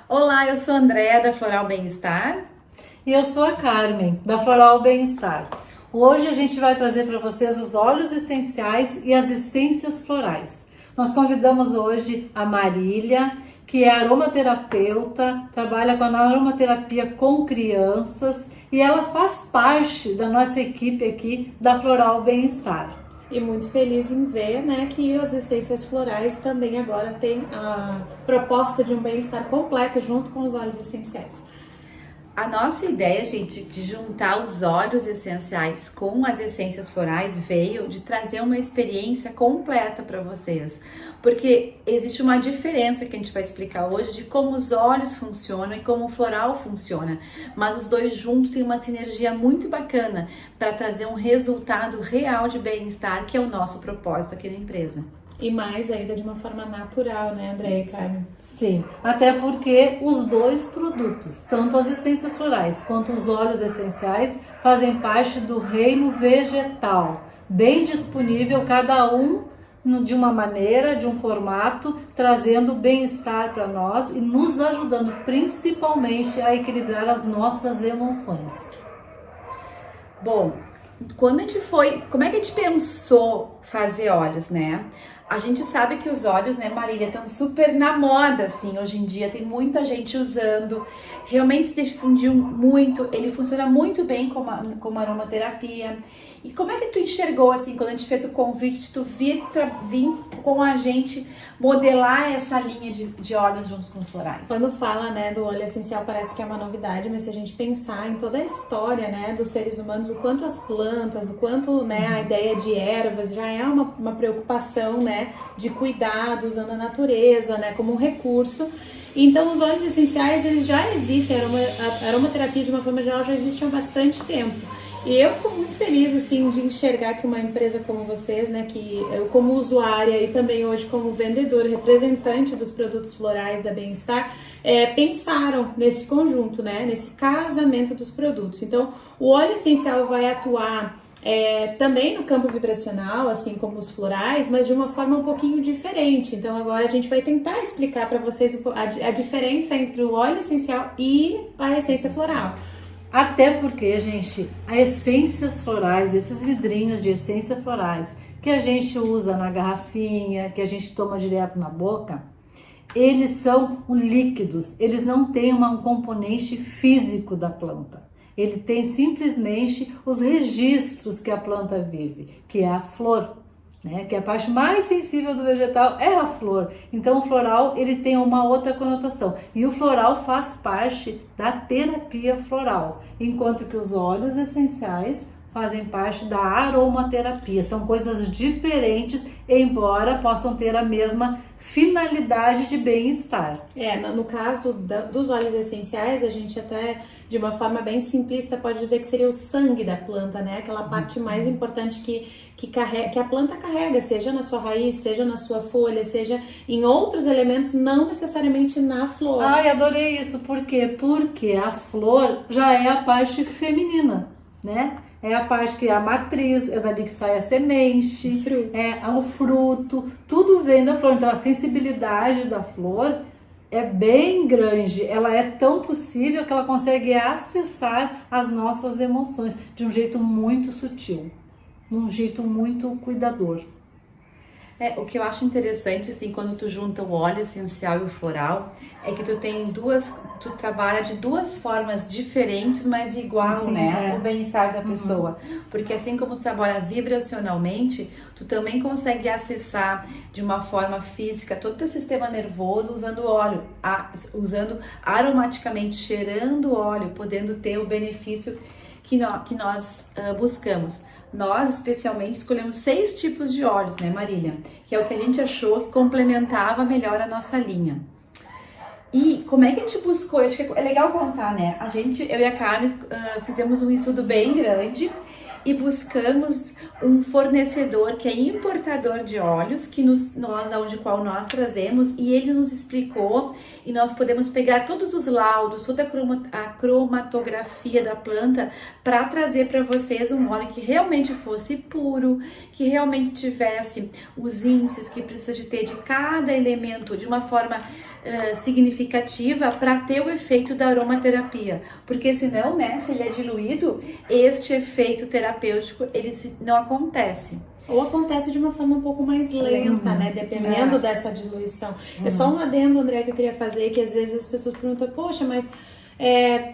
Olá, eu sou a Andréa da Floral Bem-Estar. E eu sou a Carmen, da Floral Bem-Estar. Hoje a gente vai trazer para vocês os óleos essenciais e as essências florais. Nós convidamos hoje a Marília, que é aromaterapeuta, trabalha com a aromaterapia com crianças e ela faz parte da nossa equipe aqui da Floral Bem-Estar. E muito feliz em ver, né, que as essências florais também agora têm a proposta de um bem-estar completo junto com os óleos essenciais. A nossa ideia, gente, de juntar os óleos essenciais com as essências florais veio de trazer uma experiência completa para vocês. Porque existe uma diferença que a gente vai explicar hoje de como os óleos funcionam e como o floral funciona. Mas os dois juntos têm uma sinergia muito bacana para trazer um resultado real de bem-estar, que é o nosso propósito aqui na empresa. E mais ainda de uma forma natural, né, André e Carmen? Sim, até porque os dois produtos, tanto as essências florais quanto os óleos essenciais, fazem parte do reino vegetal, bem disponível, cada um de uma maneira, de um formato, trazendo bem-estar para nós e nos ajudando principalmente a equilibrar as nossas emoções. Bom, quando a gente como é que a gente pensou fazer óleos, né? A gente sabe que os óleos, né, Marília, estão super na moda, assim, hoje em dia, tem muita gente usando, realmente se difundiu muito, ele funciona muito bem como aromaterapia. E como é que tu enxergou, assim, quando a gente fez o convite de tu vir com a gente modelar essa linha de óleos juntos com os florais? Quando fala, né, do óleo essencial parece que é uma novidade, mas se a gente pensar em toda a história, né, dos seres humanos, o quanto as plantas, o quanto, né, a ideia de ervas já é uma preocupação, né, de cuidado, usando a natureza, né, como um recurso. Então os óleos essenciais, eles já existem, a aromaterapia de uma forma geral já existe há bastante tempo. E eu fico muito feliz, assim, de enxergar que uma empresa como vocês, né, que eu como usuária e também hoje como vendedora, representante dos produtos florais da Bem-Estar, pensaram nesse conjunto, né, nesse casamento dos produtos. Então, o óleo essencial vai atuar também no campo vibracional, assim como os florais, mas de uma forma um pouquinho diferente. Então, agora a gente vai tentar explicar para vocês a diferença entre o óleo essencial e a essência floral. Até porque, gente, as essências florais, esses vidrinhos de essências florais que a gente usa na garrafinha, que a gente toma direto na boca, eles são líquidos, eles não têm um componente físico da planta. Ele tem simplesmente os registros que a planta vive, que é a flor, né? Que a parte mais sensível do vegetal é a flor. Então o floral ele tem uma outra conotação. E o floral faz parte da terapia floral, enquanto que os óleos essenciais fazem parte da aromaterapia. São coisas diferentes, embora possam ter a mesma finalidade de bem-estar. No caso dos óleos essenciais, a gente até, de uma forma bem simplista, pode dizer que seria o sangue da planta, né? Aquela parte mais importante que a planta carrega, seja na sua raiz, seja na sua folha, seja em outros elementos, não necessariamente na flor. Ai, adorei isso. Por quê? Porque a flor já é a parte feminina, né? É a parte que é a matriz, é dali que sai a semente, o fruto, tudo vem da flor. Então a sensibilidade da flor é bem grande, ela é tão possível que ela consegue acessar as nossas emoções de um jeito muito sutil, de um jeito muito cuidador. O que eu acho interessante, assim, quando tu junta o óleo essencial e o floral, é que tu trabalha de duas formas diferentes, mas igual, sim, né? O bem-estar da pessoa. Porque assim como tu trabalha vibracionalmente, tu também consegue acessar de uma forma física todo o teu sistema nervoso usando óleo, usando aromaticamente, cheirando o óleo, podendo ter o benefício que nós buscamos. Nós, especialmente, escolhemos 6 tipos de óleos, né, Marília? Que é o que a gente achou que complementava melhor a nossa linha. E como é que a gente buscou? Acho que é legal contar, né? Eu e a Carmen, fizemos um estudo bem grande e buscamos um fornecedor que é importador de óleos, onde nós trazemos, e ele nos explicou, e nós podemos pegar todos os laudos, toda a cromatografia da planta, para trazer para vocês um óleo que realmente fosse puro, que realmente tivesse os índices que precisa de ter de cada elemento de uma forma significativa para ter o efeito da aromaterapia, porque senão, né, se ele é diluído, este efeito terapêutico ele não acontece. Ou acontece de uma forma um pouco mais lenta, né? Dependendo dessa diluição. É só um adendo, André, que eu queria fazer, que às vezes as pessoas perguntam, poxa, mas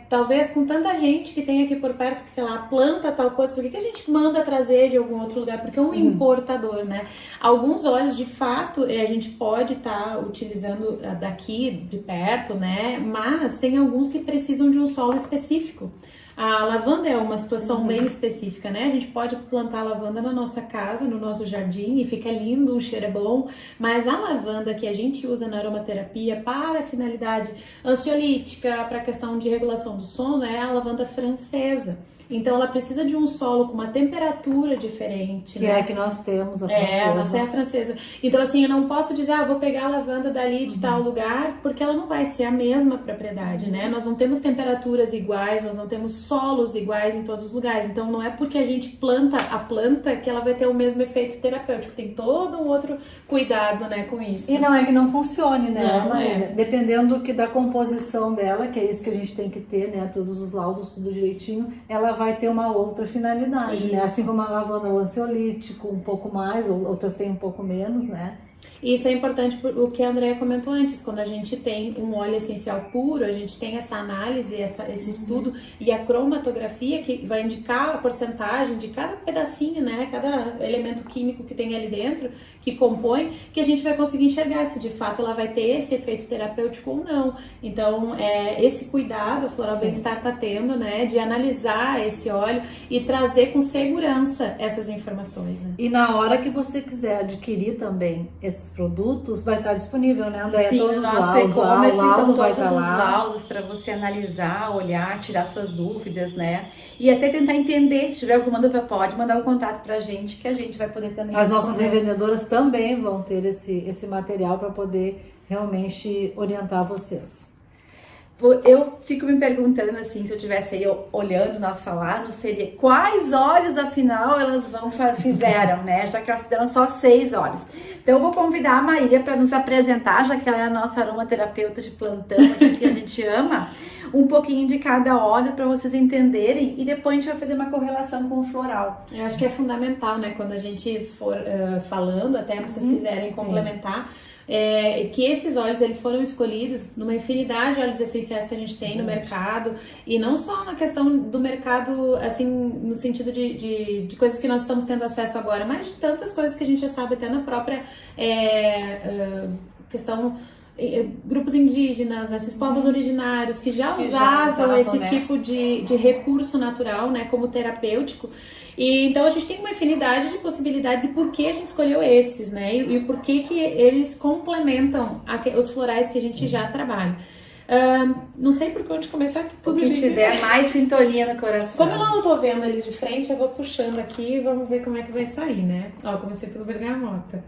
talvez com tanta gente que tem aqui por perto, que sei lá, planta tal coisa, por que a gente manda trazer de algum outro lugar? Porque é um importador, né? Alguns óleos, de fato, a gente pode estar utilizando daqui de perto, né? Mas tem alguns que precisam de um solo específico. A lavanda é uma situação bem específica, né? A gente pode plantar a lavanda na nossa casa, no nosso jardim, e fica lindo, o cheiro é bom, mas a lavanda que a gente usa na aromaterapia para a finalidade ansiolítica, para a questão de regulação do sono, é a lavanda francesa. Então ela precisa de um solo com uma temperatura diferente, que né? é a que nós temos, a francesa. Essa é a francesa. Então assim, eu não posso dizer, vou pegar a lavanda dali de tal lugar, porque ela não vai ser a mesma propriedade, né? Nós não temos temperaturas iguais, nós não temos solos iguais em todos os lugares. Então não é porque a gente planta a planta que ela vai ter o mesmo efeito terapêutico. Tem todo um outro cuidado, né, com isso. E não é que não funcione, né? Não é. Dependendo da composição dela, que é isso que a gente tem que ter, né? Todos os laudos, tudo direitinho, ela vai ter uma outra finalidade, né? Assim como a lavanda é o ansiolítico, um pouco mais, outras têm um pouco menos, né? Isso é importante por o que a Andrea comentou antes, quando a gente tem um óleo essencial puro, a gente tem essa análise, esse estudo e a cromatografia que vai indicar a porcentagem de cada pedacinho, né, cada elemento químico que tem ali dentro, que compõe, que a gente vai conseguir enxergar se de fato ela vai ter esse efeito terapêutico ou não. Então, esse cuidado a Floral Bem-Estar está tendo, né, de analisar esse óleo e trazer com segurança essas informações, né? E na hora que você quiser adquirir também esses produtos, vai estar disponível, né, Andréia? Sim, todos no os nosso laudos, e-commerce, então vai todos estar os lá. laudos para você analisar, olhar, tirar suas dúvidas, né? E até tentar entender, se tiver alguma dúvida, pode mandar um contato pra gente, que a gente vai poder também As nossas responder. revendedoras também vão ter esse material para poder realmente orientar vocês. Eu fico me perguntando assim, se eu estivesse aí olhando nós falarmos, seria quais óleos afinal elas fizeram, né? Já que elas fizeram só 6 óleos. Então eu vou convidar a Marília para nos apresentar, já que ela é a nossa aromaterapeuta de plantão, que a gente ama, um pouquinho de cada óleo para vocês entenderem e depois a gente vai fazer uma correlação com o floral. Eu acho que é fundamental, né, quando a gente for falando, até vocês quiserem complementar, que esses óleos eles foram escolhidos numa infinidade de óleos essenciais que a gente tem no mercado, e não só na questão do mercado, assim, no sentido de coisas que nós estamos tendo acesso agora, mas de tantas coisas que a gente já sabe até na própria questão, grupos indígenas, né, esses povos originários que já usavam esse tipo de recurso natural, né, como terapêutico. E então a gente tem uma infinidade de possibilidades e por que a gente escolheu esses, né? E por que eles complementam os florais que a gente já trabalha. Não sei por onde começar, que tudo o que te der mais sintonia no coração. Como eu não tô vendo eles de frente, eu vou puxando aqui e vamos ver como é que vai sair, né? Ó, comecei pelo bergamota.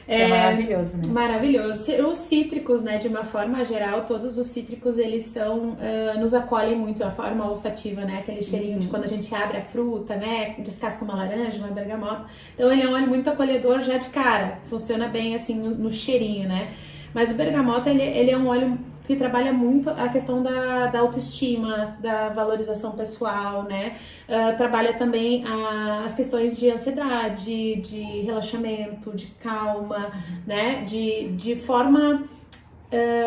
É maravilhoso, né? Maravilhoso. Os cítricos, né, de uma forma geral, todos os cítricos, eles são, nos acolhem muito, a forma olfativa, né, aquele cheirinho de quando a gente abre a fruta, né, descasca uma laranja, uma bergamota. Então ele é um óleo muito acolhedor já de cara, funciona bem assim no cheirinho, né. Mas o bergamota, ele é um óleo que trabalha muito a questão da autoestima, da valorização pessoal, né? Trabalha também as questões de ansiedade, de relaxamento, de calma, né? De forma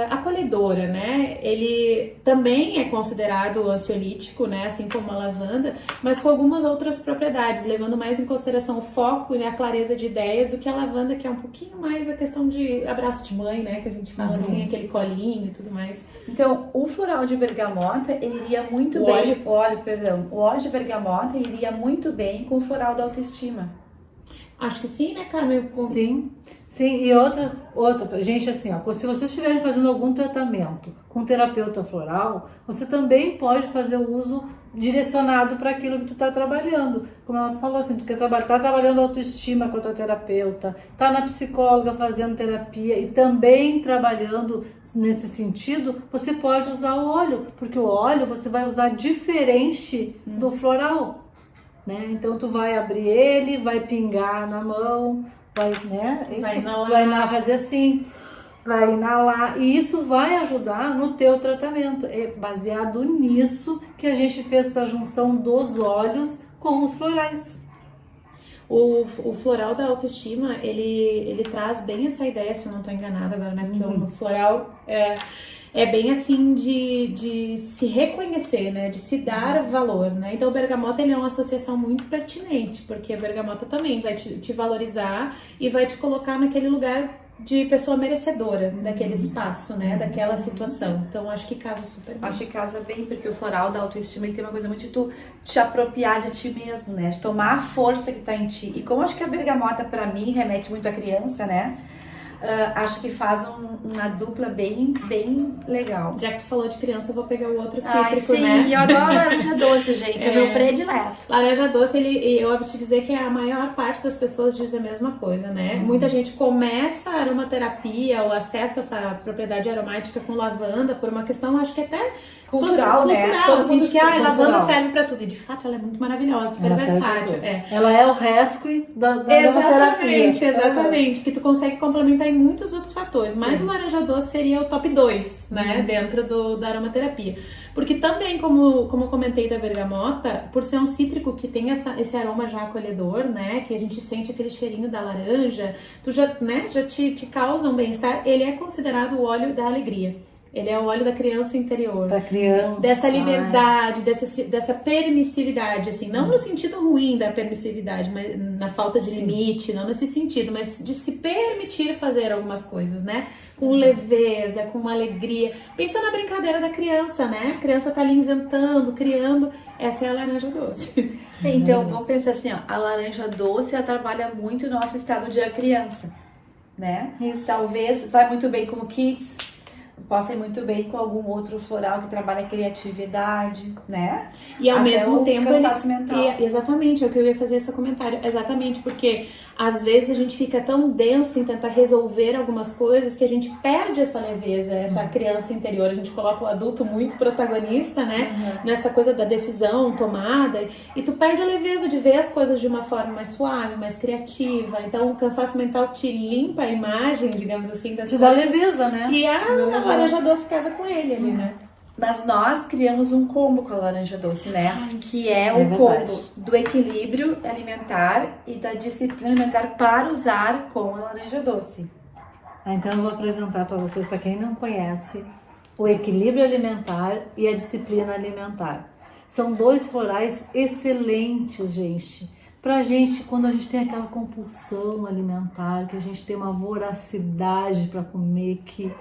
acolhedora, né? Ele também é considerado ansiolítico, né? Assim como a lavanda, mas com algumas outras propriedades, levando mais em consideração o foco e a clareza de ideias do que a lavanda, que é um pouquinho mais a questão de abraço de mãe, né? Que a gente fala assim, aquele colinho e tudo mais. Então, o floral de bergamota, ele iria muito o óleo de bergamota iria muito bem com o floral da autoestima. Acho que sim, né, Carmen? Sim, e outra, gente, assim, ó, se vocês estiverem fazendo algum tratamento com terapeuta floral, você também pode fazer o uso direcionado para aquilo que tu está trabalhando. Como ela falou assim, tu tá trabalhando autoestima com a tua terapeuta, tá na psicóloga fazendo terapia e também trabalhando nesse sentido, você pode usar o óleo, porque o óleo você vai usar diferente do floral. Né? Então tu vai abrir ele, vai pingar na mão, vai, né? Vai fazer assim. vai inalar e isso vai ajudar no teu tratamento. É baseado nisso que a gente fez essa junção dos óleos com os florais. O floral da autoestima, ele traz bem essa ideia, se eu não estou enganada agora, né? Porque o floral é bem assim de se reconhecer, né? De se dar valor, né? Então o bergamota, ele é uma associação muito pertinente, porque a bergamota também vai te valorizar e vai te colocar naquele lugar de pessoa merecedora daquele espaço, né? Daquela situação. Então acho que casa super bem. Acho que casa bem, porque o floral da autoestima ele tem uma coisa muito de tu te apropriar de ti mesmo, né? De tomar a força que tá em ti. E como acho que a bergamota pra mim remete muito à criança, né? Acho que faz uma dupla bem legal. Já que tu falou de criança, eu vou pegar o outro cítrico, sim, né? Eu adoro laranja doce, gente. É meu predileto. Laranja doce, eu vou te dizer que a maior parte das pessoas diz a mesma coisa, né? Muita gente começa a aromaterapia, o acesso a essa propriedade aromática com lavanda por uma questão, acho que até cultural, né? Cultural, assim, de que lavanda serve pra tudo. E de fato ela é muito maravilhosa, super versátil. Ela é o rescue da aromaterapia. Exatamente. Que tu consegue complementar em muitos outros fatores. Mas o laranja doce seria o top 2, né? Dentro da aromaterapia. Porque também, como eu comentei da bergamota, por ser um cítrico que tem esse aroma já acolhedor, né? Que a gente sente aquele cheirinho da laranja, tu já te causa um bem-estar. Ele é considerado o óleo da alegria. Ele é o óleo da criança interior. Da criança. Dessa liberdade, dessa permissividade, assim. Não no sentido ruim da permissividade, mas na falta de limite, não nesse sentido, mas de se permitir fazer algumas coisas, né? Com leveza, com alegria. Pensa na brincadeira da criança, né? A criança tá ali inventando, criando. Essa é a laranja doce. Então, vamos pensar assim, ó. A laranja doce, ela trabalha muito o nosso estado de criança, né? Isso. Talvez vai muito bem como kids. Possa ir muito bem com algum outro floral que trabalha a criatividade, né? E ao mesmo tempo cansaço mental. Exatamente, é o que eu ia fazer esse comentário. Exatamente, porque às vezes a gente fica tão denso em tentar resolver algumas coisas que a gente perde essa leveza, essa criança interior. A gente coloca o adulto muito protagonista, né? Nessa coisa da decisão tomada. E tu perde a leveza de ver as coisas de uma forma mais suave, mais criativa. Então o cansaço mental te limpa a imagem, digamos assim, das te coisas. Dá leveza, né? E a laranja doce casa com ele ali, né? Mas nós criamos um combo com a laranja doce, né? Que é o combo do equilíbrio alimentar e da disciplina alimentar para usar com a laranja doce. Então eu vou apresentar para vocês, para quem não conhece, o equilíbrio alimentar e a disciplina alimentar. São dois florais excelentes, gente. Pra gente, quando a gente tem aquela compulsão alimentar, que a gente tem uma voracidade para comer, que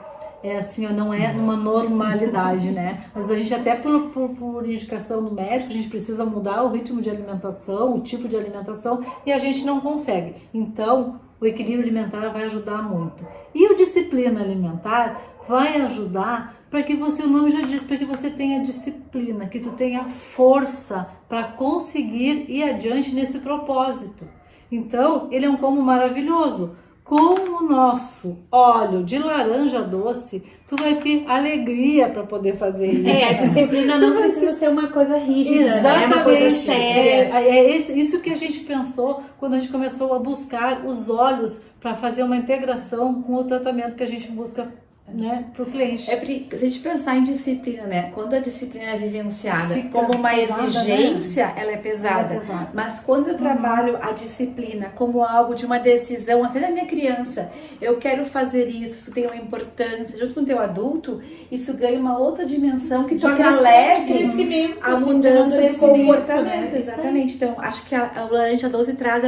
é assim, não é uma normalidade, né? Mas a gente até por indicação do médico, a gente precisa mudar o ritmo de alimentação, o tipo de alimentação, e a gente não consegue. Então, o equilíbrio alimentar vai ajudar muito. E o disciplina alimentar vai ajudar para que você, o nome já diz, para que você tenha disciplina, que tu tenha força para conseguir ir adiante nesse propósito. Então, ele é um combo maravilhoso. Com o nosso óleo de laranja doce, tu vai ter alegria para poder fazer isso. A disciplina não precisa ser uma coisa rígida, né? É uma coisa séria. Isso que a gente pensou quando a gente começou a buscar os óleos para fazer uma integração com o tratamento que a gente busca, né, para o cliente. Se a gente pensar em disciplina, né? Quando a disciplina é vivenciada Fica como uma pesada, exigência, né? ela é pesada. Ela é pesada. Mas quando eu trabalho a disciplina como algo de uma decisão, até da minha criança, eu quero fazer isso tem uma importância, junto com o teu adulto, isso ganha uma outra dimensão que torna leve crescimento, a assim, mudança de comportamento. Né? Exatamente. Então, acho que a laranja doce traz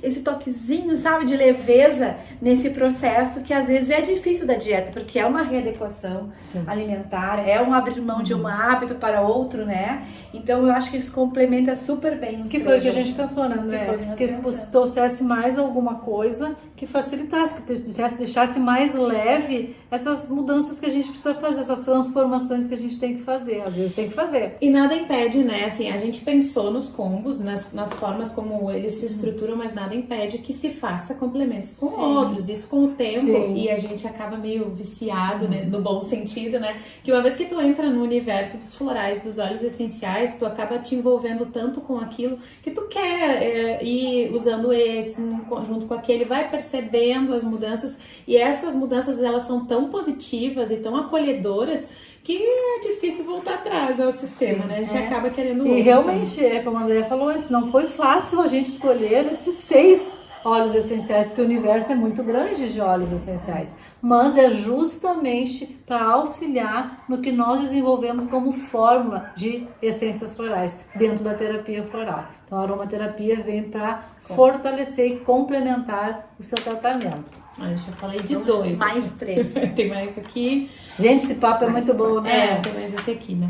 esse toquezinho, sabe, de leveza nesse processo que às vezes é difícil da dieta, porque é uma readequação alimentar, é um abrir mão de um hábito para outro, né? Então eu acho que isso complementa super bem os que foi o que a gente pensou, né? Que trouxesse mais alguma coisa que facilitasse, que deixasse mais leve essas mudanças que a gente precisa fazer, essas transformações que a gente tem que fazer, às vezes tem que fazer. E nada impede, né, assim, a gente pensou nos combos, nas formas como eles se estruturam, mas nada impede que se faça complementos com outros, isso com o tempo, e a gente acaba meio viciado, né, no bom sentido, né, que uma vez que tu entra no universo dos florais, dos óleos essenciais, tu acaba te envolvendo tanto com aquilo que tu quer ir usando esse, junto com aquele, vai percebendo as mudanças, e essas mudanças, elas são tão positivas e tão acolhedoras que é difícil voltar atrás ao sistema, né? A gente acaba querendo outros. E realmente, como a Andrea falou antes, não foi fácil a gente escolher esses 6 óleos essenciais, porque o universo é muito grande de óleos essenciais. Mas é justamente para auxiliar no que nós desenvolvemos como fórmula de essências florais dentro da terapia floral. Então a aromaterapia vem para fortalecer e complementar o seu tratamento. Deixa eu falei de 2. Mais 3. Tem mais aqui. Gente, esse papo é muito bom, né? Tem mais esse aqui, né?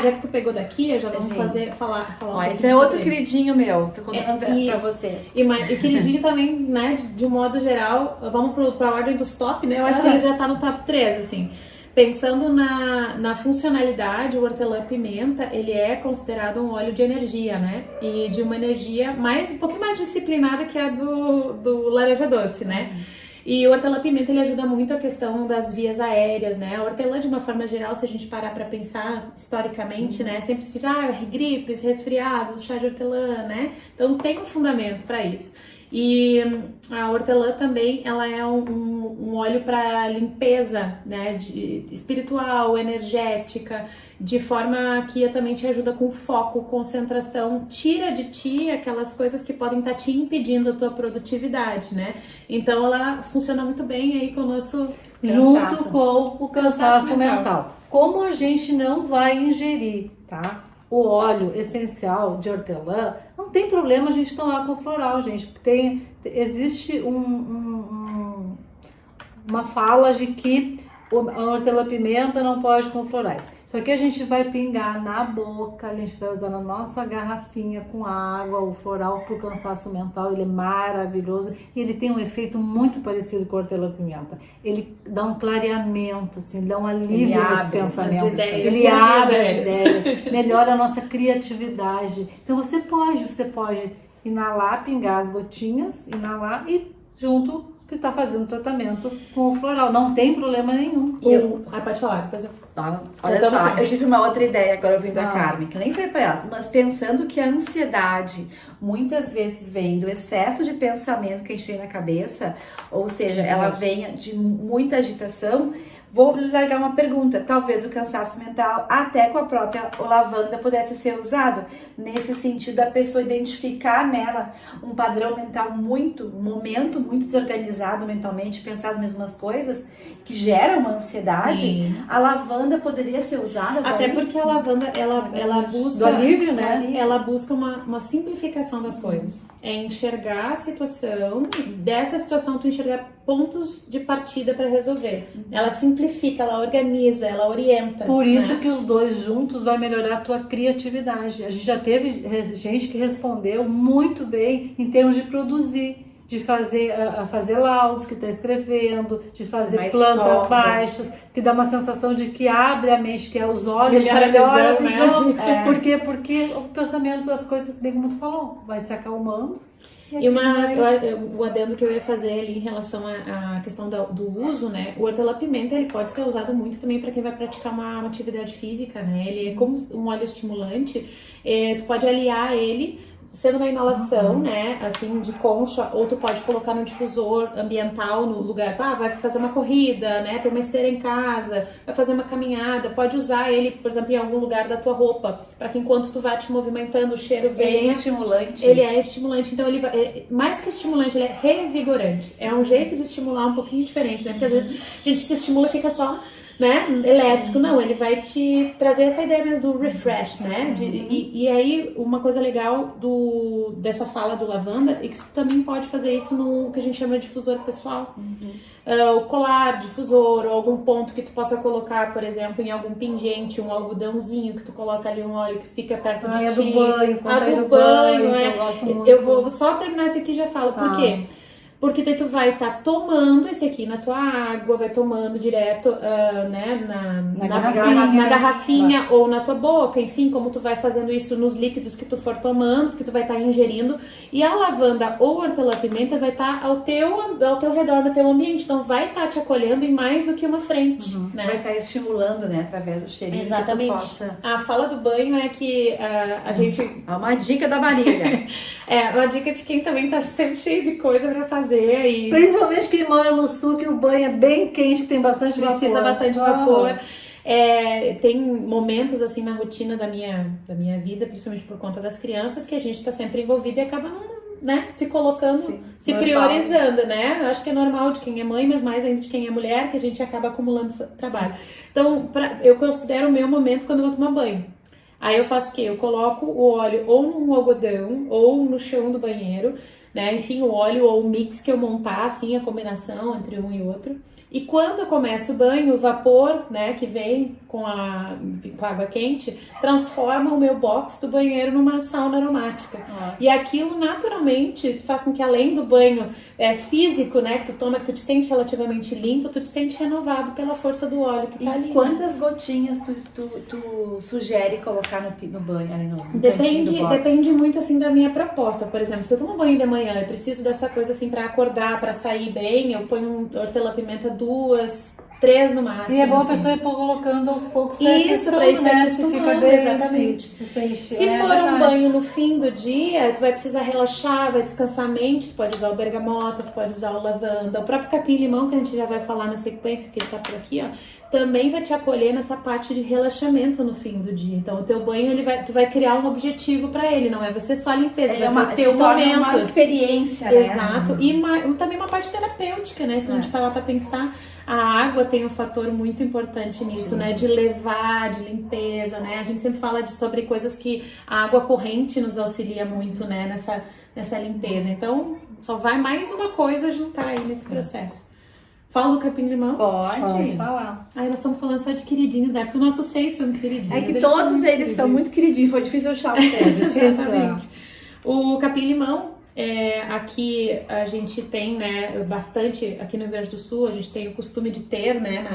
Já que tu pegou daqui, já vamos falar esse é outro queridinho meu, tô contando pra vocês. E queridinho também, né, de um modo geral, vamos pra ordem dos top, né? Eu acho que ele já tá no top 3, assim. Pensando na funcionalidade, o hortelã-pimenta, ele é considerado um óleo de energia, né? E de uma energia um pouquinho mais disciplinada que a do laranja doce, né? E o hortelã-pimenta, ele ajuda muito a questão das vias aéreas, né? A hortelã, de uma forma geral, se a gente parar para pensar historicamente, né? Sempre se gripes, resfriados, o chá de hortelã, né? Então tem um fundamento para isso. E a hortelã também, ela é um óleo para limpeza, né, espiritual, energética, de forma que também te ajuda com foco, concentração, tira de ti aquelas coisas que podem estar te impedindo a tua produtividade, né? Então ela funciona muito bem aí com o nosso junto com o cansaço mental. Como a gente não vai ingerir, tá? O óleo essencial de hortelã, não tem problema a gente tomar com floral, gente, porque existe uma fala de que a hortelã-pimenta não pode com florais. Isso aqui a gente vai pingar na boca, a gente vai usar na nossa garrafinha com água, o floral pro cansaço mental, ele é maravilhoso e ele tem um efeito muito parecido com a hortelã-pimenta. Ele dá um clareamento, assim, dá um alívio nos pensamentos, ele abre as ideias, melhora a nossa criatividade. Então você pode inalar, pingar as gotinhas, inalar e junto que está fazendo tratamento com o floral, não tem problema nenhum. Pode falar, depois eu... Olha só, eu tive uma outra ideia agora ouvindo a Carmen, que nem foi para ela, mas pensando que a ansiedade muitas vezes vem do excesso de pensamento que a gente tem na cabeça, ou seja, ela vem de muita agitação. Vou lhe largar uma pergunta, talvez o cansaço mental até com a própria lavanda pudesse ser usado, nesse sentido da pessoa identificar nela um padrão mental um momento muito desorganizado mentalmente, pensar as mesmas coisas, que gera uma ansiedade. Sim. A lavanda poderia ser usada. Até porque a lavanda, ela busca... Do alívio, né? Ela busca uma simplificação das coisas. É enxergar a situação, dessa situação tu enxergar pontos de partida para resolver. Ela simplifica, ela organiza, ela orienta. Por isso que os dois juntos vai melhorar a tua criatividade. A gente já teve gente que respondeu muito bem em termos de produzir, de fazer laudos que está escrevendo, de fazer mais plantas baixas, que dá uma sensação de que abre a mente, que é os olhos, melhora a visão. Porque o pensamento, as coisas, bem como tu falou, vai se acalmando. E o adendo que eu ia fazer ali em relação à questão do uso, né? O hortelã-pimenta, ele pode ser usado muito também para quem vai praticar uma atividade física, né? Ele é como um óleo estimulante, tu pode aliar ele sendo uma inalação, né, assim, de concha, ou tu pode colocar no difusor ambiental no lugar, vai fazer uma corrida, né, tem uma esteira em casa, vai fazer uma caminhada, pode usar ele, por exemplo, em algum lugar da tua roupa, para que enquanto tu vai te movimentando, o cheiro venha. Ele é estimulante. Ele é estimulante, então ele vai, mais que estimulante, ele é revigorante. É um jeito de estimular um pouquinho diferente, né, porque às vezes a gente se estimula e fica só, né, elétrico. Não, ele vai te trazer essa ideia mesmo do refresh, né, e aí uma coisa legal dessa fala do lavanda é que você também pode fazer isso no que a gente chama de difusor pessoal. O colar, difusor, ou algum ponto que tu possa colocar, por exemplo, em algum pingente, um algodãozinho que tu coloca ali um óleo que fica perto de ti. A do banho, eu vou só terminar esse aqui e já falo. Por quê? Porque daí tu vai estar tomando esse aqui na tua água, vai tomando direto, né, na garrafinha ou na tua boca, enfim, como tu vai fazendo isso nos líquidos que tu for tomando, que tu vai estar ingerindo. E a lavanda ou hortelã-pimenta vai estar ao teu redor, no teu ambiente, então vai estar te acolhendo em mais do que uma frente, né? Vai estar estimulando, né, através do cheirinho. Exatamente. A fala do banho é que a gente... É uma dica da Marília. É, uma dica de quem também tá sempre cheio de coisa pra fazer. E principalmente quem mora no sul, que o banho é bem quente, que tem bastante vapor. Precisa bastante vapor. Tem momentos assim na rotina da minha vida, principalmente por conta das crianças, que a gente tá sempre envolvido e acaba né, se colocando, sim, se normal, priorizando, né? Eu acho que é normal de quem é mãe, mas mais ainda de quem é mulher, que a gente acaba acumulando esse trabalho. Sim. Então, eu considero o meu momento quando eu vou tomar banho. Aí eu faço o quê? Eu coloco o óleo ou no algodão ou no chão do banheiro, né? Enfim, o óleo ou o mix que eu montar, assim, a combinação entre um e outro. E quando eu começo o banho, o vapor, né, que vem com a água quente, transforma o meu box do banheiro numa sauna aromática. E aquilo, naturalmente, faz com que, além do banho físico, né, que tu toma, que tu te sente relativamente limpo, tu te sente renovado pela força do óleo que tá ali. Quantas gotinhas tu sugere colocar no banho, ali no Depende muito, assim, da minha proposta. Por exemplo, se eu tomo banho de manhã, eu preciso dessa coisa, assim, pra acordar, pra sair bem, eu ponho hortelã-pimenta 2, 3 no máximo. E é bom a assim. pessoa ir colocando aos poucos. Isso, pra ir se acostumando, exatamente. Se for um banho no fim do dia, tu vai precisar relaxar, vai descansar a mente, tu pode usar o bergamota, tu pode usar o lavanda, o próprio capim-limão, que a gente já vai falar na sequência, que ele tá por aqui, ó, também vai te acolher nessa parte de relaxamento no fim do dia. Então, o teu banho, tu vai criar um objetivo pra ele, não é você só limpeza, vai ser o teu momento. Uma experiência, né? Exato. E também uma parte terapêutica, né? Se a gente parar pra pensar, a água tem um fator muito importante nisso, né? De levar, de limpeza, né? A gente sempre fala sobre coisas que a água corrente nos auxilia muito, né? Nessa limpeza. Então, só vai mais uma coisa juntar aí nesse processo. Fala do capim-limão? Pode falar. Aí nós estamos falando só de queridinhos, né? Porque os nossos 6 são queridinhos. É que todos eles são muito queridinhos. Foi difícil achar o certo. Exatamente. O capim-limão, aqui a gente tem, né, bastante, aqui no Rio Grande do Sul, a gente tem o costume de ter, né,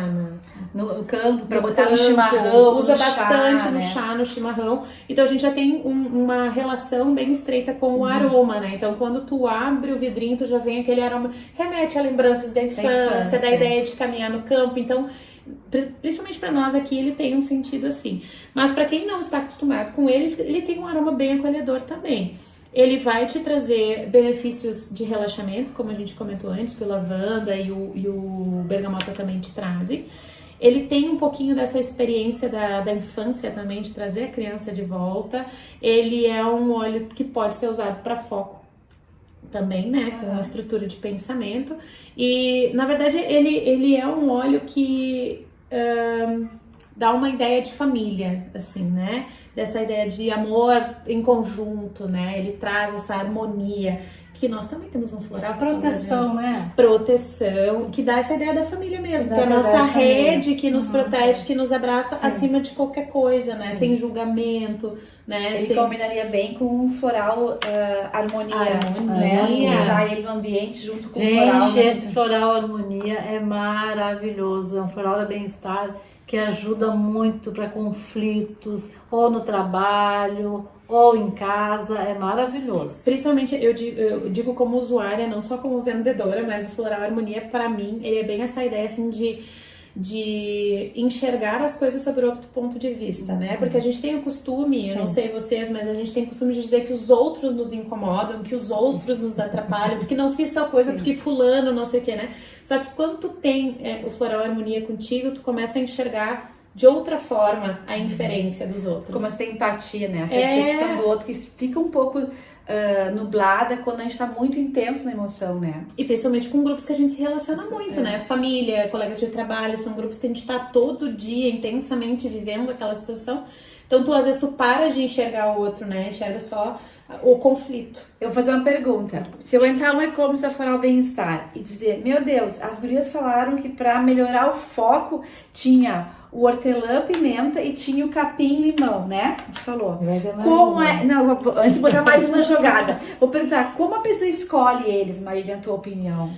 no campo, para botar no chimarrão, usa bastante no chá, no chimarrão. Então a gente já tem uma relação bem estreita com o aroma, né? Então quando tu abre o vidrinho, tu já vem aquele aroma, remete a lembranças da infância, da ideia de caminhar no campo. Então, principalmente para nós aqui, ele tem um sentido assim. Mas para quem não está acostumado com ele tem um aroma bem acolhedor também. Ele vai te trazer benefícios de relaxamento, como a gente comentou antes, que o lavanda e o bergamota também te trazem. Ele tem um pouquinho dessa experiência da infância também, de trazer a criança de volta. Ele é um óleo que pode ser usado para foco também, né? Com uma estrutura de pensamento. E, na verdade, ele é um óleo que dá uma ideia de família, assim, né? Dessa ideia de amor em conjunto, né? Ele traz essa harmonia, que nós também temos um floral. Proteção, né? Proteção, que dá essa ideia da família mesmo, que é a nossa rede que nos protege, que nos abraça acima de qualquer coisa, né? Sem julgamento, né? Ele combinaria bem com um floral harmonia, né? Usar ele no ambiente junto com o floral. Gente, esse floral harmonia é maravilhoso, é um floral da bem-estar que ajuda muito para conflitos, ou no trabalho, ou em casa, é maravilhoso. Principalmente, eu digo como usuária, não só como vendedora, mas o floral harmonia, para mim, ele é bem essa ideia, assim, de enxergar as coisas sobre outro ponto de vista, né? Porque a gente tem o costume, eu não sei vocês, mas a gente tem o costume de dizer que os outros nos incomodam, que os outros nos atrapalham, porque não fiz tal coisa, porque fulano, não sei o que, né? Só que quando tu tem o floral harmonia contigo, tu começa a enxergar de outra forma a inferência dos outros. Como a empatia, né? A percepção do outro, que fica um pouco nublada quando a gente tá muito intenso na emoção, né? E principalmente com grupos que a gente se relaciona muito, né? Família, colegas de trabalho, são grupos que a gente tá todo dia intensamente vivendo aquela situação. Então, às vezes, tu para de enxergar o outro, né? Enxerga só o conflito. Eu vou fazer uma pergunta. Se eu entrar no e-commerce da Floral Bem-Estar e dizer, meu Deus, as gurias falaram que para melhorar o foco tinha o hortelã-pimenta e tinha o capim-limão, né? A gente falou. Como é... Não, antes de botar mais uma jogada. Vou perguntar, como a pessoa escolhe eles, Marília, na tua opinião?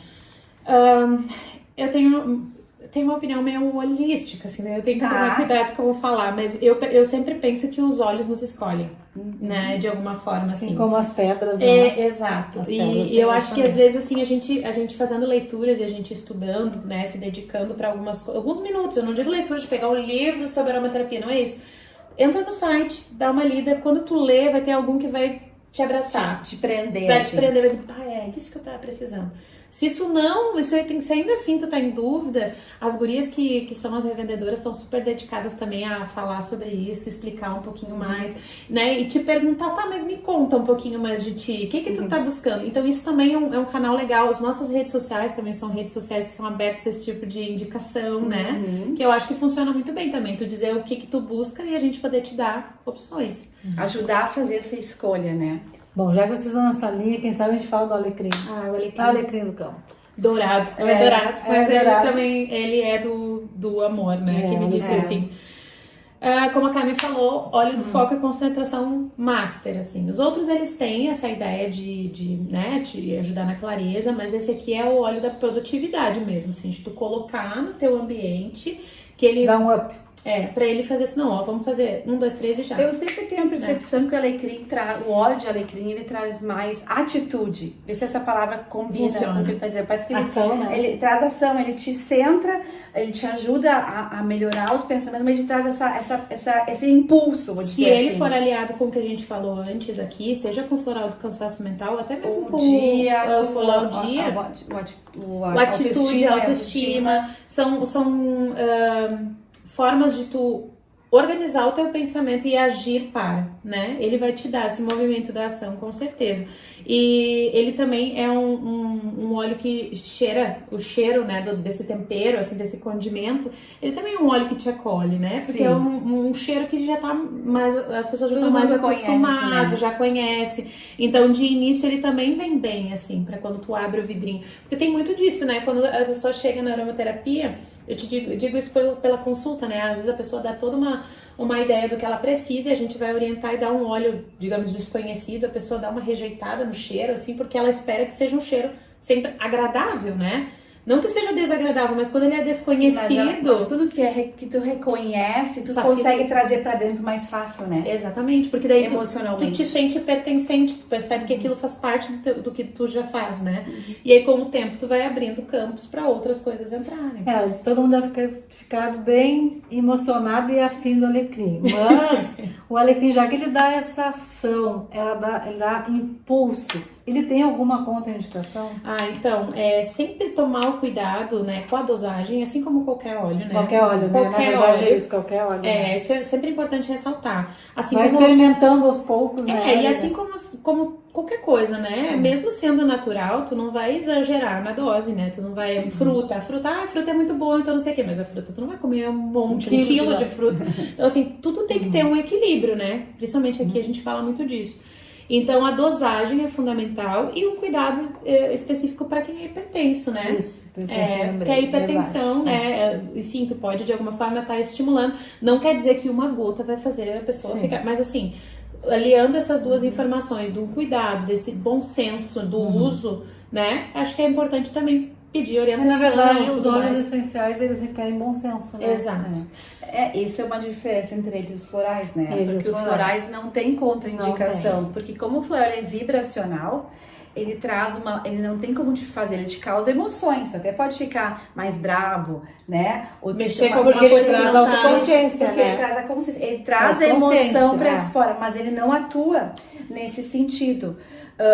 Eu tenho uma opinião meio holística, assim, né? Eu tenho que tomar cuidado com o que eu vou falar, mas eu sempre penso que os olhos nos escolhem, né? De alguma forma, assim. Como as pedras, né? Exato. E eu acho que às vezes, assim, a gente fazendo leituras e a gente estudando, né? Se dedicando para alguns minutos. Eu não digo leitura de pegar um livro sobre aromaterapia, não é isso. Entra no site, dá uma lida. Quando tu lê, vai ter algum que vai te abraçar. Te prender. Vai te prender, vai dizer, é isso que eu tava precisando. Se isso não, se ainda assim tu tá em dúvida, as gurias que são as revendedoras são super dedicadas também a falar sobre isso, explicar um pouquinho mais, né? E te perguntar, mas me conta um pouquinho mais de ti, o que tu tá buscando? Então isso também é um canal legal. As nossas redes sociais também são redes sociais que são abertas a esse tipo de indicação, né? Que eu acho que funciona muito bem também, tu dizer o que tu busca e a gente poder te dar opções. Ajudar a fazer essa escolha, né? Bom, já que vocês estão nessa linha, quem sabe a gente fala do alecrim. O alecrim. Alecrim do campo. Dourado. Dourado, mas ele também, ele é do amor, né? Que me disse assim. Como a Carmen falou, óleo do foco é concentração master, assim. Os outros, eles têm essa ideia né, de ajudar na clareza, mas esse aqui é o óleo da produtividade mesmo, assim, de tu colocar no teu ambiente, que ele... Dá um up. Pra ele fazer assim, não, vamos fazer 1, 2, 3 e já. Eu sempre tenho a percepção que o alecrim o óleo de alecrim, ele traz mais atitude. Vê se essa palavra combina com o que ele tá dizendo. Parece que ele traz ação, ele te centra, ele te ajuda a melhorar os pensamentos, mas ele traz esse impulso, vou dizer Se ele assim. for aliado com o que a gente falou antes aqui, seja com o floral do cansaço mental, até mesmo com o floral dia, o atitude, autoestima, são formas de tu organizar o teu pensamento e agir para, né? Ele vai te dar esse movimento da ação, com certeza. E ele também é um óleo que cheira, o cheiro, né, desse tempero, assim, desse condimento, ele também é um óleo que te acolhe, né? Porque é um cheiro que já tá mais, as pessoas já estão mais acostumadas, né? Já conhecem. Então, de início, ele também vem bem, assim, pra quando tu abre o vidrinho. Porque tem muito disso, né? Quando a pessoa chega na aromaterapia, eu te digo isso pela consulta, né? Às vezes a pessoa dá toda uma ideia do que ela precisa e a gente vai orientar e dar um óleo, digamos, desconhecido, a pessoa dá uma rejeitada no cheiro, assim, porque ela espera que seja um cheiro sempre agradável, né? Não que seja desagradável, mas quando ele é desconhecido... Sim, mas tudo que tu reconhece, tu consegue trazer pra dentro mais fácil, né? Exatamente, porque daí emocionalmente. Tu te sente pertencente, tu percebe que aquilo faz parte do que tu já faz, né? E aí, com o tempo, tu vai abrindo campos pra outras coisas entrarem. Todo mundo deve ter ficado bem emocionado e afim do alecrim. Mas o alecrim, já que ele dá essa ação, ele dá impulso, ele tem alguma contraindicação? Então, sempre tomar o cuidado, né, com a dosagem, assim como qualquer óleo, né? Qualquer óleo, né? Na verdade é isso, qualquer óleo. Né? Isso é sempre importante ressaltar. Assim vai como... experimentando aos poucos, né? E assim como qualquer coisa, né? Sim. Mesmo sendo natural, tu não vai exagerar na dose, né? Tu não vai... Fruta é muito boa, então não sei o quê. Mas a fruta, tu não vai comer um quilo de fruta. Então, assim, tudo tem que ter um equilíbrio, né? Principalmente aqui a gente fala muito disso. Então, a dosagem é fundamental e um cuidado específico para quem é hipertenso, né? Isso, porque a hipertensão, né? Enfim, tu pode de alguma forma estar estimulando. Não quer dizer que uma gota vai fazer a pessoa ficar... Mas assim, aliando essas duas informações, do cuidado, desse bom senso, do uso, né? Acho que é importante também pedir orientação. Na verdade, os óleos essenciais, eles requerem bom senso, né? Exato. Isso é uma diferença entre eles e os florais, né? Porque os florais não tem contraindicação. Porque como o floral é vibracional, ele não tem como te fazer, ele te causa emoções. Você até pode ficar mais brabo, né? Ou mexer com alguma coisa, traz autoconsciência, né? Ele traz a consciência, ele traz a emoção para fora, mas ele não atua nesse sentido.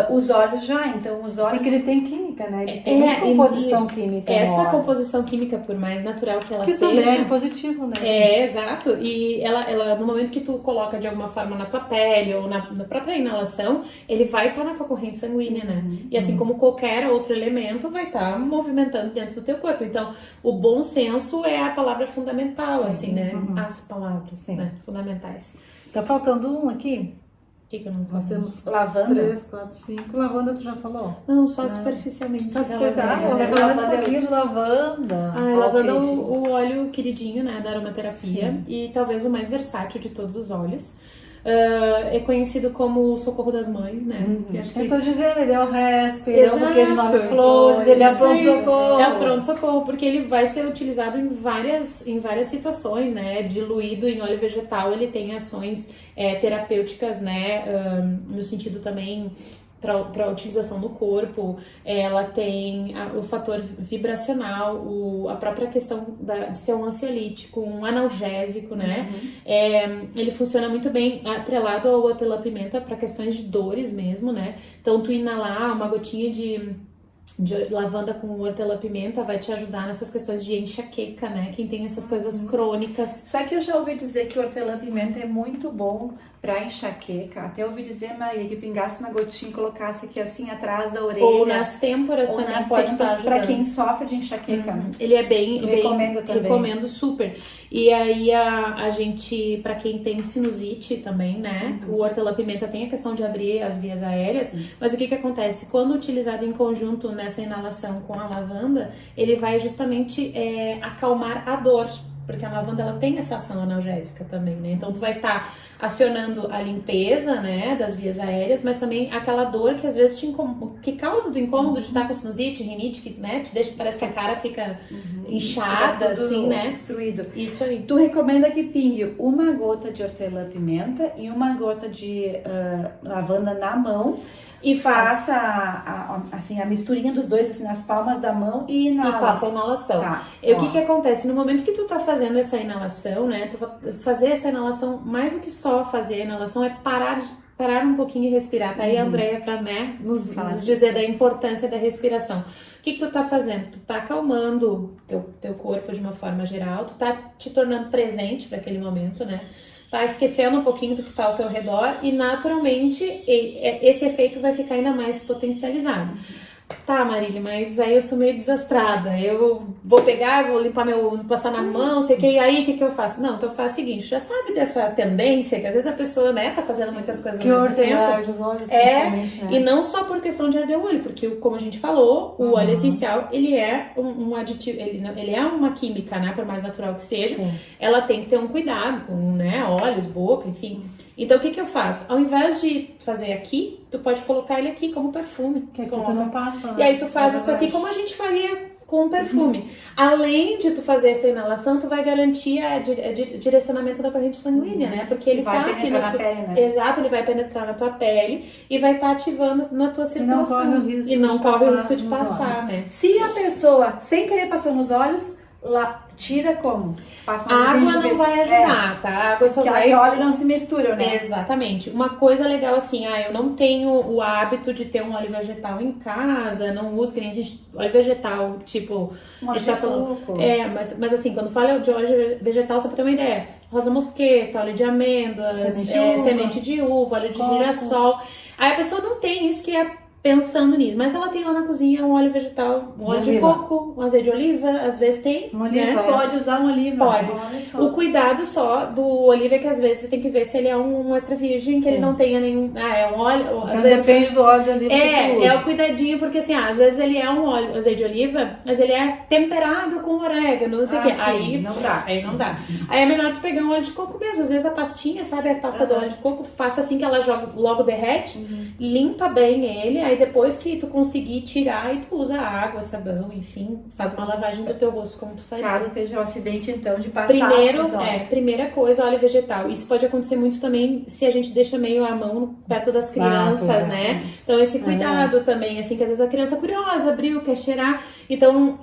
Os olhos já, então os olhos... Porque ele tem química, né? Ele tem uma composição química. Essa composição química, por mais natural que ela que seja... também é positivo, né? Exato. E ela, no momento que tu coloca de alguma forma na tua pele ou na própria inalação, ele vai estar na tua corrente sanguínea, né? E assim como qualquer outro elemento, vai estar movimentando dentro do teu corpo. Então, o bom senso é a palavra fundamental, assim, né? As palavras, né? Fundamentais. Tá faltando um aqui? O que eu não Nós temos lavanda. 3, 4, 5. Lavanda tu já falou? Não, só superficialmente. Lavanda é lindo, lavanda. Lavanda o óleo queridinho, né, da aromaterapia. E talvez o mais versátil de todos os óleos. É conhecido como o socorro das mães, né? Eu tô dizendo, ele é o resp, ele é o buquê de 9 flores, ele é o pronto-socorro. É o pronto-socorro, porque ele vai ser utilizado em várias situações, né? Diluído em óleo vegetal, ele tem ações terapêuticas, né? No sentido também para utilização no corpo, ela tem o fator vibracional, a própria questão de ser um ansiolítico, um analgésico, né? Ele funciona muito bem atrelado ao hortelã-pimenta para questões de dores mesmo, né? Então, tu inalar uma gotinha de lavanda com hortelã-pimenta vai te ajudar nessas questões de enxaqueca, né? Quem tem essas coisas crônicas. Só que eu já ouvi dizer que o hortelã-pimenta é muito bom pra enxaqueca. Até ouvi dizer, Maria, que pingasse uma gotinha e colocasse aqui assim atrás da orelha. Ou nas têmporas ou também nas pode têmporas, estar pra ajudando. quem sofre de enxaqueca. Ele é bem... Também. Recomendo super. E aí a gente, pra quem tem sinusite também, né? O hortelã-pimenta tem a questão de abrir as vias aéreas. Mas o que acontece? Quando utilizado em conjunto nessa inalação com a lavanda, ele vai justamente acalmar a dor. Porque a lavanda, ela tem essa ação analgésica também, né? Então, tu vai estar acionando a limpeza, né, das vias aéreas, mas também aquela dor que às vezes que causa do incômodo de estar com sinusite, rinite, que, né, te deixa, parece que a cara fica inchada, assim, né? Destruído. Isso aí. Tu recomenda que pingue uma gota de hortelã-pimenta e uma gota de lavanda na mão e faça a misturinha dos dois, assim, nas palmas da mão e faça a inalação. Tá. E o que acontece? No momento que tu tá fazendo essa inalação, né? Tu vai fazer essa inalação, mais do que só fazer a inalação, é parar um pouquinho e respirar. Tá aí a Andrea pra, né, nos dizer da importância da respiração. O que tu tá fazendo? Tu tá acalmando teu corpo de uma forma geral, tu tá te tornando presente para aquele momento, né? Tá esquecendo um pouquinho do que tá ao teu redor e naturalmente esse efeito vai ficar ainda mais potencializado. Tá, Marília, mas aí eu sou meio desastrada. Eu vou pegar, vou limpar passar na mão, sei que, e aí o que eu faço? Não, então faz o seguinte, já sabe dessa tendência que às vezes a pessoa, né, tá fazendo muitas coisas ao mesmo tempo. Dos olhos, principalmente, né? E não só por questão de arder o olho, porque como a gente falou, o óleo essencial, ele é um aditivo, ele é uma química, né, por mais natural que seja. Sim. Ela tem que ter um cuidado com, né, olhos, boca, enfim. Então, o que eu faço? Ao invés de fazer aqui, tu pode colocar ele aqui como perfume. Que aqui tu não passa, né? E aí tu faz isso aqui como a gente faria com perfume. Além de tu fazer essa inalação, tu vai garantir o direcionamento da corrente sanguínea, né? Porque ele vai tá aqui penetrar na pele, né? Exato, ele vai penetrar na tua pele e vai estar ativando na tua circulação. E não corre o risco de passar, né? Se a pessoa, sem querer, passar nos olhos, tira como? Passa A água não vai ajudar, tá? A água só vai... Porque óleo não se mistura, né? Exatamente. Uma coisa legal assim, eu não tenho o hábito de ter um óleo vegetal em casa, não uso que nem a gente... Óleo vegetal, tipo... a gente tá falando... Mas assim, quando fala de óleo vegetal, só pra ter uma ideia. Rosa mosqueta, óleo de amêndoas, semente de uva, óleo de girassol. Aí a pessoa não tem isso que é pensando nisso, mas ela tem lá na cozinha um óleo vegetal, um óleo de coco, um azeite de oliva, às vezes tem, né? Pode usar um oliva. Pode. O cuidado só do oliva é que às vezes você tem que ver se ele é um extra virgem, que ele não tenha nenhum... é um óleo... Às vezes depende do óleo de oliva que tu usa. É o cuidadinho, porque assim, às vezes ele é um óleo, azeite de oliva, mas ele é temperado com orégano, não sei o quê. Aí não dá. Aí é melhor tu pegar um óleo de coco mesmo, às vezes a pastinha, sabe? A pasta do óleo de coco, passa assim que ela logo derrete, limpa bem ele, aí depois que tu conseguir tirar, aí tu usa água, sabão, enfim, faz uma lavagem do teu rosto como tu faria. Caso esteja um acidente, então, de passar primeira coisa, óleo vegetal. Isso pode acontecer muito também se a gente deixa meio a mão perto das crianças, né? Então, esse cuidado também, assim, que às vezes a criança é curiosa, abriu, quer cheirar, então,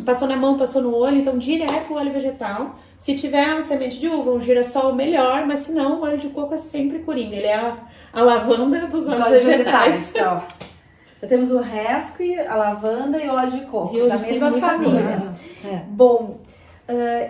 passou na mão, passou no olho, então, direto o óleo vegetal. Se tiver um semente de uva, um girassol, melhor, mas se não, o óleo de coco é sempre coringa. Ele é a lavanda dos óleos vegetais. Então, já temos o resque, a lavanda e o óleo de coco, Viu? da A gente tem mesma muita família. É. Bom,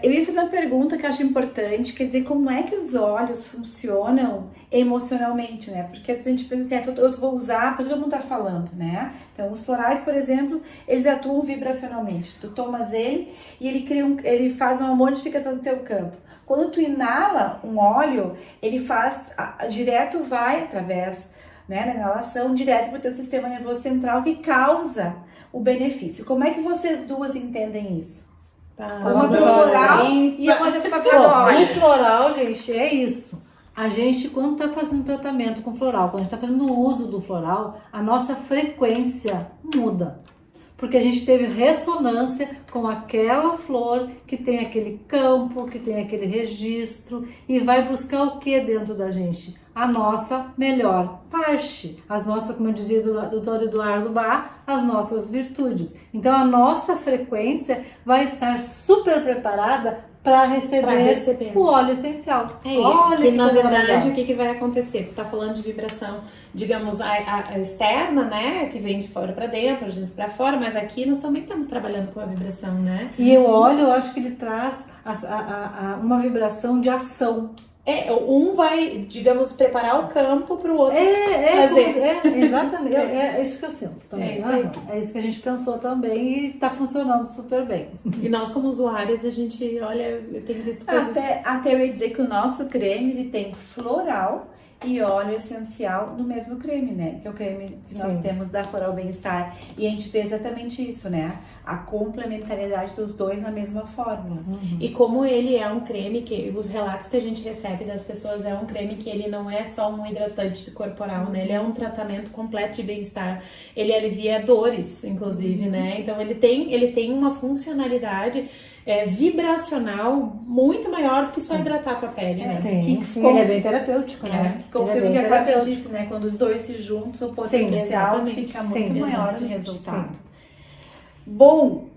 eu ia fazer uma pergunta que eu acho importante, quer dizer, como é que os óleos funcionam emocionalmente, né? Porque a gente pensa assim, eu vou usar, porque todo mundo tá falando, né? Então, os florais, por exemplo, eles atuam vibracionalmente. Tu tomas ele e ele faz uma modificação do teu campo. Quando tu inala um óleo, ele direto vai através, né, da inalação, direto pro teu sistema nervoso central, que causa o benefício. Como é que vocês duas entendem isso? Tá. Uma do floral e a outra pra óleo. No floral, gente, é isso. A gente, quando está fazendo tratamento com floral, quando a gente está fazendo o uso do floral, a nossa frequência muda. Porque a gente teve ressonância com aquela flor que tem aquele campo, que tem aquele registro e vai buscar o que dentro da gente? A nossa melhor parte. As nossas, como eu dizia do Dr. Eduardo Bach, as nossas virtudes. Então a nossa frequência vai estar super preparada para receber o óleo essencial. Olha que na verdade, maravilhosa. o que vai acontecer? Tu tá falando de vibração, digamos, a externa, né? Que vem de fora para dentro, de dentro para fora, mas aqui nós também estamos trabalhando com a vibração, né? E o óleo, eu acho que ele traz uma vibração de ação. Um vai, digamos, preparar o campo para o outro fazer. Exatamente. É isso que eu sinto também. É isso aí. É isso que a gente pensou também e tá funcionando super bem. E nós, como usuários, a gente, olha, eu tenho visto coisas... Até eu ia dizer que o nosso creme, ele tem floral e óleo essencial no mesmo creme, né? Que é o creme que nós temos da Floral Bem-Estar. E a gente vê exatamente isso, né? A complementariedade dos dois na mesma fórmula. E como ele é um creme, que os relatos que a gente recebe das pessoas é um creme que ele não é só um hidratante corporal, né? Ele é um tratamento completo de bem-estar. Ele alivia dores, inclusive, né? Então ele tem uma funcionalidade vibracional muito maior do que só hidratar a tua pele, né? Sim, ele é bem terapêutico, né? Que confirma o que a Cláudia disse, né? Quando os dois se juntam, o potencial fica muito maior de resultado. Bom,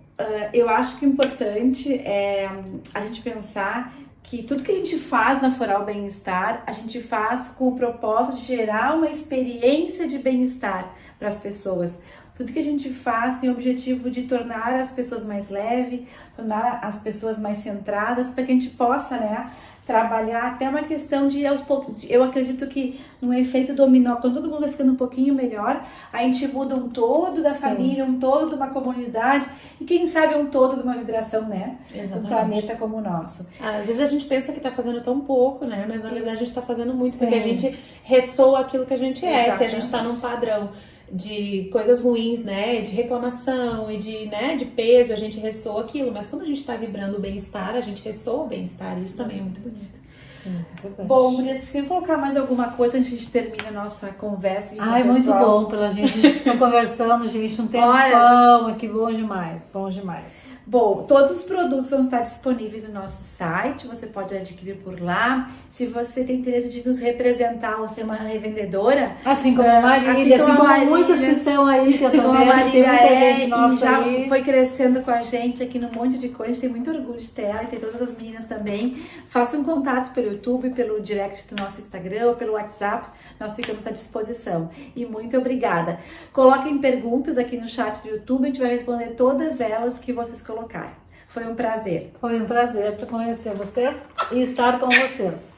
eu acho que o importante é a gente pensar que tudo que a gente faz na Floral Bem-Estar, a gente faz com o propósito de gerar uma experiência de bem-estar para as pessoas. Tudo que a gente faz tem o objetivo de tornar as pessoas mais leves, tornar as pessoas mais centradas, para que a gente possa, né, trabalhar até uma questão de, eu acredito que no efeito dominó, quando todo mundo vai ficando um pouquinho melhor, a gente muda um todo da família, um todo de uma comunidade e quem sabe um todo de uma vibração, né? Exatamente. Um planeta como o nosso. Às vezes a gente pensa que tá fazendo tão pouco, né? Mas na verdade a gente tá fazendo muito, porque a gente ressoa aquilo que a gente é. Se a gente tá num padrão de coisas ruins, né, de reclamação e de peso, a gente ressoa aquilo, mas quando a gente tá vibrando o bem-estar, a gente ressoa o bem-estar, e isso também é muito bonito. Bom, Murias, você quer colocar mais alguma coisa antes de a gente termina a nossa conversa? Ai, muito bom pela gente. A gente fica conversando, gente, um tempão aqui, bom demais, bom demais. Bom, todos os produtos vão estar disponíveis no nosso site, você pode adquirir por lá. Se você tem interesse de nos representar ou ser uma revendedora... Assim como a Marília, assim como muitas que estão aí, que eu tô vendo, tem muita gente nossa já aí. Foi crescendo com a gente aqui num monte de coisa, a gente tem muito orgulho de ter ela e ter todas as meninas também. Faça um contato pelo YouTube, pelo direct do nosso Instagram ou pelo WhatsApp, nós ficamos à disposição. E muito obrigada. Coloquem perguntas aqui no chat do YouTube, a gente vai responder todas elas que vocês colocarem. Foi um prazer. Foi um prazer para conhecer vocês e estar com vocês.